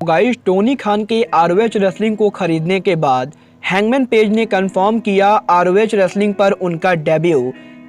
Guys Tony Khan के ROH wrestling को खरीदने के बाद हैंगमैन पेज ने कंफर्म किया आरओएच रेसलिंग पर उनका डेब्यू।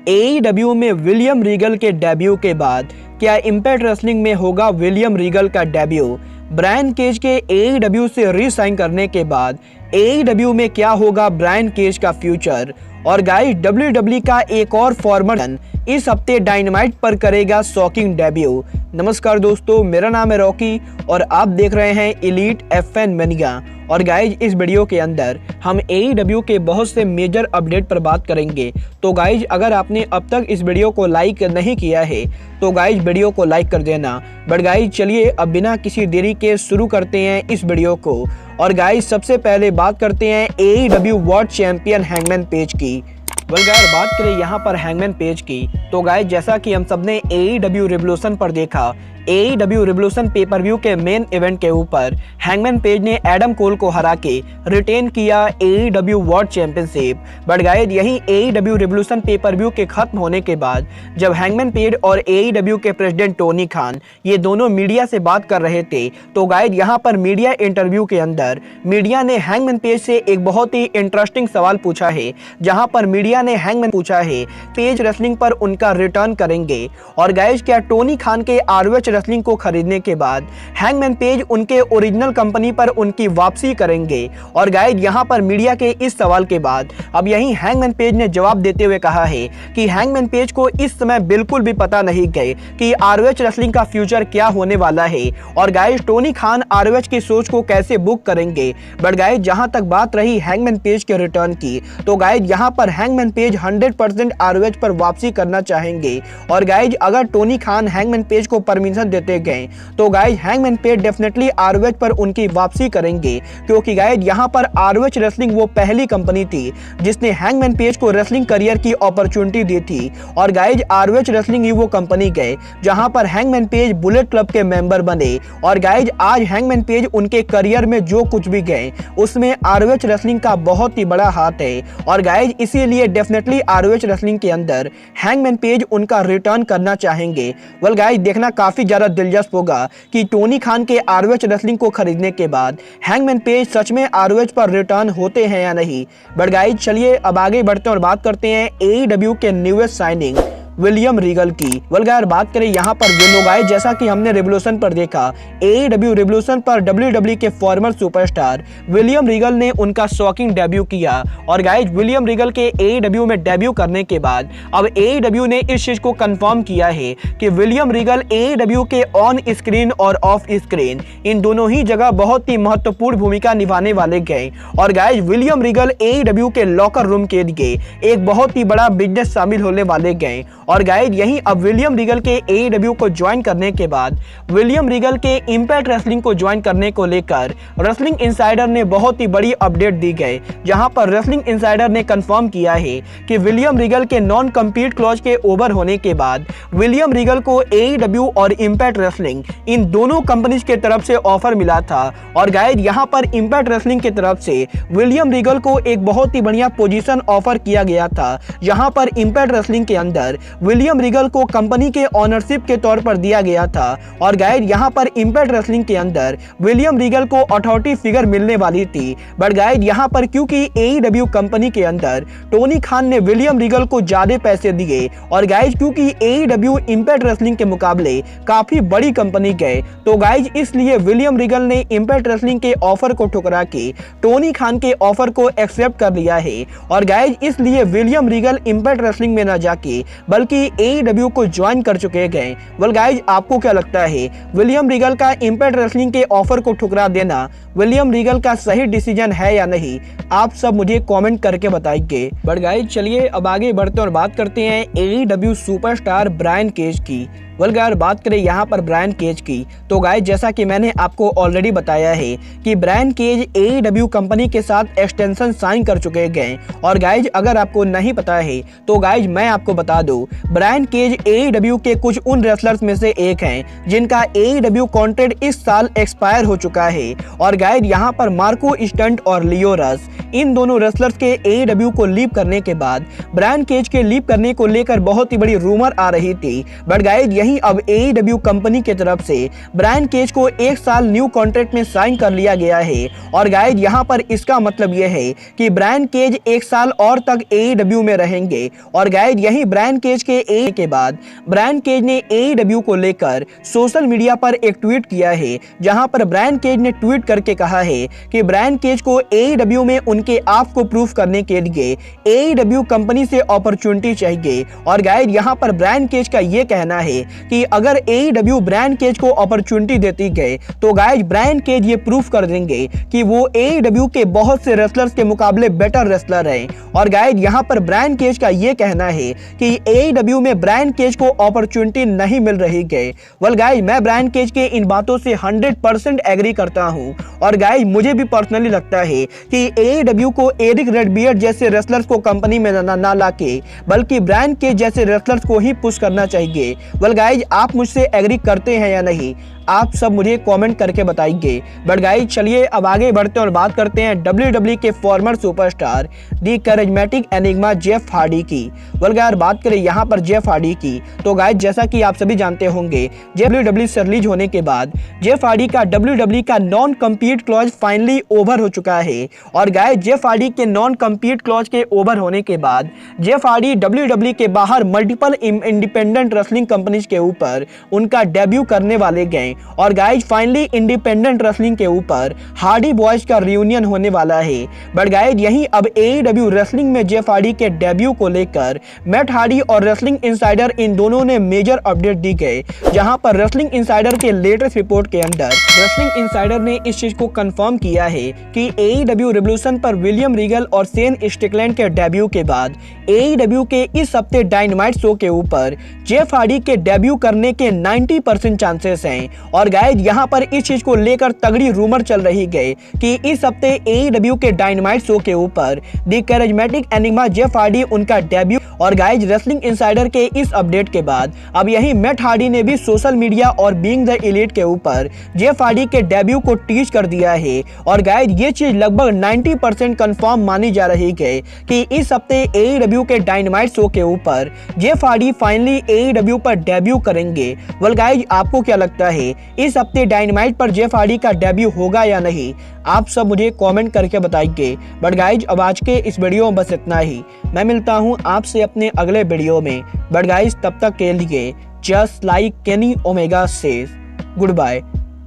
एईडब्ल्यू में विलियम रीगल के डेब्यू के बाद क्या इंपैक्ट रेसलिंग में होगा विलियम रीगल का डेब्यू? ब्रायन केज के एईडब्ल्यू से री-साइन करने के बाद एईडब्ल्यू में क्या होगा ब्रायन केज का फ्यूचर? और गाइस डब्ल्यूडब्ल्यूई का एक और फॉर्मर इस हफ्ते डायनामाइट पर करेगा शॉकिंग डेब्यू। नमस्कार दोस्तों, मेरा नाम है रॉकी और आप देख रहे हैं एलीट एफएन मैनिया। और गाइज इस वीडियो के अंदर हम एईडब्ल्यू के बहुत से मेजर अपडेट पर बात करेंगे। तो गाइज अगर आपने अब तक इस वीडियो को लाइक नहीं किया है तो गाइज वीडियो को लाइक कर देना। बट गाइज चलिए अब बिना किसी देरी के शुरू करते हैं इस वीडियो को। और गाइज सबसे पहले बात करते हैं AEW world champion hangman page की। बात करें यहाँ पर हैंगमैन पेज की तो गाइज जैसा कि हम सबने एईडब्ल्यू रिवोल्यूशन पर देखा, एईडब्ल्यू रिवोल्यूशन पेपर व्यू के मेन इवेंट के ऊपर हैंगमैन पेज ने एडम कोल को हरा के रिटेन किया AEW world championship. But guys यही एईडब्ल्यू रिवोल्यूशन पेपर व्यू के खत्म होने के बाद जब हैंगमैन पेज और एईडब्ल्यू के प्रेसिडेंट टोनी खान ये दोनों मीडिया से बात कर रहे थे तो गाइज यहाँ पर मीडिया इंटरव्यू के अंदर मीडिया ने हैंगमैन पेज से एक बहुत ही इंटरेस्टिंग सवाल पूछा है, जहाँ पर मीडिया ने हैंगमैन पूछा है पेज रेसलिंग पर उनका रिटर्न करेंगे। और गाइज क्या टोनी खान के आरओएच रेसलिंग को खरीदने के बाद हैंगमैन पेज उनके ओरिजिनल कंपनी पर उनकी वापसी करेंगे? और गाइज यहां पर मीडिया के इस सवाल के बाद अब यही हैंगमैन पेज ने जवाब देते हुए कहा है कि हैंगमैन पेज को इस समय बिल्कुल भी पता नहीं है कि आरओएच रेसलिंग का फ्यूचर क्या होने वाला है और गाइज टोनी खान आरओएच की सोच को कैसे बुक करेंगे। बट गाइज जहां तक बात रही हैंगमैन पेज के रिटर्न की तो गाइज यहां पर हैंगमैन पेज 100% आरओएच पर वापसी करना चाहेंगे। और गाइज अगर टोनी खान हैंगमैन पेज को परमिशन देते गए तो guys hangman page definitely ROH पर उनकी वापसी करेंगे, क्योंकि गाइज यहां पर आरओएच रेसलिंग वो पहली कंपनी थी जिसने हैंगमैन पेज को रेसलिंग करियर की अपॉर्चुनिटी दी थी। और गाइज आरओएच रेसलिंग ही वो कंपनी गए जहां पर हैंगमैन पेज बुलेट क्लब के मेंबर बने। और गाइज आज हैंगमैन पेज उनके करियर में जो कुछ भी गए उसमें आरओएच रेसलिंग का बहुत ही बड़ा हाथ है। और गाइज इसीलिए डेफिनेटली आरओएच रेसलिंग के अंदर हैंगमैन पेज उनका रिटर्न करना चाहेंगे। वेल गाइज देखना काफी ज्यादा दिलचस्प होगा कि टोनी खान के आरओएच रेसलिंग को खरीदने के बाद हैंगमैन पेज सच में आरओएच पर रिटर्न होते हैं या नहीं। बट गाइज चलिए अब आगे बढ़ते हैं और बात करते हैं एईडब्ल्यू के न्यूएस्ट साइनिंग विलियम रीगल की। बात करें यहाँ पर विलो गाइस जैसा कि हमने रिवोल्यूशन पर देखा, एईडब्ल्यू रिवोल्यूशन पर डब्ल्यूडब्ल्यूई के फॉर्मर सुपरस्टार विलियम रीगल ने उनका शॉकिंग डेब्यू किया। और गाइस विलियम रीगल के एईडब्ल्यू में डेब्यू करने के बाद अब एईडब्ल्यू ने इस चीज को कंफर्म किया है कि विलियम रीगल एईडब्ल्यू के ऑन स्क्रीन और ऑफ स्क्रीन इन दोनों ही जगह बहुत ही महत्वपूर्ण भूमिका निभाने वाले गए। और गाइस विलियम रीगल एईडब्ल्यू के लॉकर रूम के लिए एक बहुत ही बड़ा बिजनेस शामिल होने वाले गए। और गाइज यहीं अब विलियम रीगल के एईडब्ल्यू को ज्वाइन करने के बाद विलियम रीगल के इंपैक्ट रेसलिंग को ज्वाइन करने को लेकर रेसलिंग इनसाइडर ने बहुत ही बड़ी अपडेट दी गई, जहां पर रेसलिंग इनसाइडर ने कंफर्म किया है कि विलियम रीगल के नॉन कम्पीट क्लॉज के ओवर होने के बाद विलियम रीगल को एईडब्ल्यू और इंपैक्ट रेसलिंग इन दोनों कंपनीज के तरफ से ऑफर मिला था। और गाइज यहां पर इंपैक्ट रेसलिंग की तरफ से विलियम रीगल को एक बहुत ही बढ़िया पोजीशन ऑफर किया गया था, जहां पर इंपैक्ट रेसलिंग के अंदर विलियम रीगल को कंपनी के ओनरशिप के तौर पर दिया गया था। और गाइज यहां पर इंपैक्ट रेसलिंग के अंदर विलियम रीगल को अथॉरिटी फिगर मिलने वाली थी। बट गाइज यहां पर क्योंकि एईडब्ल्यू कंपनी के अंदर टोनी खान ने विलियम रीगल को ज्यादा पैसे दिए और गाइज क्योंकि एईडब्ल्यू इंपैक्ट रेसलिंग के मुकाबले काफी बड़ी कंपनी गए तो गाइज इसलिए विलियम रीगल ने इंपैक्ट रेसलिंग के ऑफर को ठुकरा के टोनी खान के ऑफर को एक्सेप्ट कर लिया है। और गाइज इसलिए विलियम रीगल इंपैक्ट रेसलिंग में न जाके बल्कि एईडब्ल्यू को ज्वाइन कर चुके गए। वेल गाइज आपको क्या लगता है विलियम रीगल का इंपैक्ट रेसलिंग के ऑफर को ठुकरा देना विलियम रीगल का सही डिसीजन है या नहीं? आप सब मुझे कमेंट करके बताइए। बट गाइज चलिए अब आगे बढ़ते और बात करते हैं एईडब्ल्यू सुपरस्टार ब्रायन केज की। बात करें यहाँ पर ब्रायन केज की तो गाइज जैसा कि मैंने आपको ऑलरेडी बताया है कि ब्रायन केज एईडब्ल्यू कंपनी के साथ एक्सटेंशन साइन कर चुके गए। और गाइज अगर आपको नहीं पता है तो गाइज मैं आपको बता दूं, ब्रायन केज एईडब्ल्यू के कुछ उन रेसलर्स में से एक हैं जिनका एईडब्ल्यू कॉन्ट्रैक्ट इस साल एक्सपायर हो चुका है। और गाइस यहाँ पर मार्को स्टंट और लियो रस इन दोनों रेसलर्स के AEW को लीव करने के बाद ब्रायन केज के लीव करने को लेकर बहुत ही बड़ी रूमर आ रही थी। बट गाइस यही अब AEW कंपनी की तरफ से ब्रायन केज को 1 साल न्यू कॉन्ट्रैक्ट में साइन कर लिया गया है। और गाइस यहाँ पर इसका मतलब यह है कि ब्रायन केज 1 साल और तक AEW में रहेंगे। और गाइस यही ब्रायन केज के बाद ब्रायन केज ने AEW को लेकर सोशल मीडिया पर एक ट्वीट किया है, जहां पर ब्रायन केज ने ट्वीट करके कहा है कि ब्रायन केज को AEW में उनके आप को प्रूफ करने के लिए AEW कंपनी से अपॉर्चुनिटी चाहिए। और गाइस यहां पर ब्रायन केज का यह कहना है कि अगर AEW ब्रायन केज को अपॉर्चुनिटी देती गए तो गाइस ब्रायन केज ये प्रूफ कर देंगे कि वो AEW के बहुत से रेसलर्स के मुकाबले बेटर रेसलर हैं। और गाइस यहां पर ब्रायन केज का यह कहना है कि AEW में ब्रायन केज को अपॉर्चुनिटी नहीं मिल रही है। वेल गाइस मैं ब्रायन केज के इन बातों से 100% एग्री करता हूं। और गाइस मुझे भी पर्सनली लगता है कि AEW को एरिक रेडबियर्ड जैसे रेसलर्स को कंपनी में ना लाके बल्कि ब्रायन केज जैसे रेसलर्स को ही पुश करना चाहिए। वेल गाइस आप मुझसे एग्री करते हैं या नहीं, आप सब मुझे कमेंट करके बताइए। बट गाइस चलिए अब आगे बढ़ते हैं और बात करते हैं WWE के फॉर्मर सुपरस्टार दी करिज्मेटिक एनिग्मा जेफ हार्डी की। वेल गाइस बात करें यहाँ पर जेफ हार्डी की तो गाइस जैसा कि आप सभी जानते होंगे WWE से रिलीज होने के बाद जेफ हार्डी का WWE का non compete clause finally over हो चुका है। और गाइस जेफ हार्डी के नॉन कम्पीट क्लॉज के ओवर होने के बाद जेफ हार्डी WWE के बाहर मल्टीपल इंडिपेंडेंट रेसलिंग कंपनीज के ऊपर उनका डेब्यू करने वाले गए। और गाइस फाइनली इंडिपेंडेंट रेसलिंग के ऊपर हार्डी बॉयज का रियूनियन होने वाला है। बट गाइस यही अब AEW रेसलिंग में जेफ हार्डी के डेब्यू को लेकर मैट हार्डी और रेसलिंग इनसाइडर इन दोनों ने मेजर अपडेट दी गए, जहां पर रेसलिंग इनसाइडर के लेटेस्ट रिपोर्ट के अंदर रेसलिंग इनसाइडर ने इस चीज को कंफर्म किया है कि AEW revolution per William Regal और शेन स्ट्रिकलैंड के डेब्यू के बाद AEW के इस हफ्ते डायनामाइट शो के ऊपर जेफ हार्डी के डेब्यू करने के 90% चांसेस हैं। और गाइस यहां पर इस चीज को लेकर तगड़ी रूमर चल रही है कि इस हफ्ते AEW के डायनामाइट शो के ऊपर दी करिज्मेटिक एनिग्मा जेफ हार्डी उनका डेब्यू। और गाइस रेसलिंग इनसाइडर के इस अपडेट के बाद अब यही मैट हार्डी ने भी सोशल मीडिया और बीइंग द एलीट के ऊपर जेफ हार्डी के डेब्यू को टीज कर दिया है। और गाइस ये चीज लगभग 90% कंफर्म मानी जा रही है कि इस हफ्ते AEW के डायनामाइट शो के ऊपर जेफ हार्डी फाइनली AEW पर डेब्यू करेंगे। वेल गाइस आपको क्या लगता है इस हफ्ते डायनामाइट पर जेफ हार्डी का डेब्यू होगा या नहीं, आप सब मुझे कमेंट करके बताइए। बट गाइज अब आज के इस वीडियो में बस इतना ही। मैं मिलता हूं आपसे अपने अगले वीडियो में। बट गाइज तब तक के लिए just like Kenny Omega says goodbye,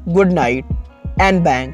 good night and bang.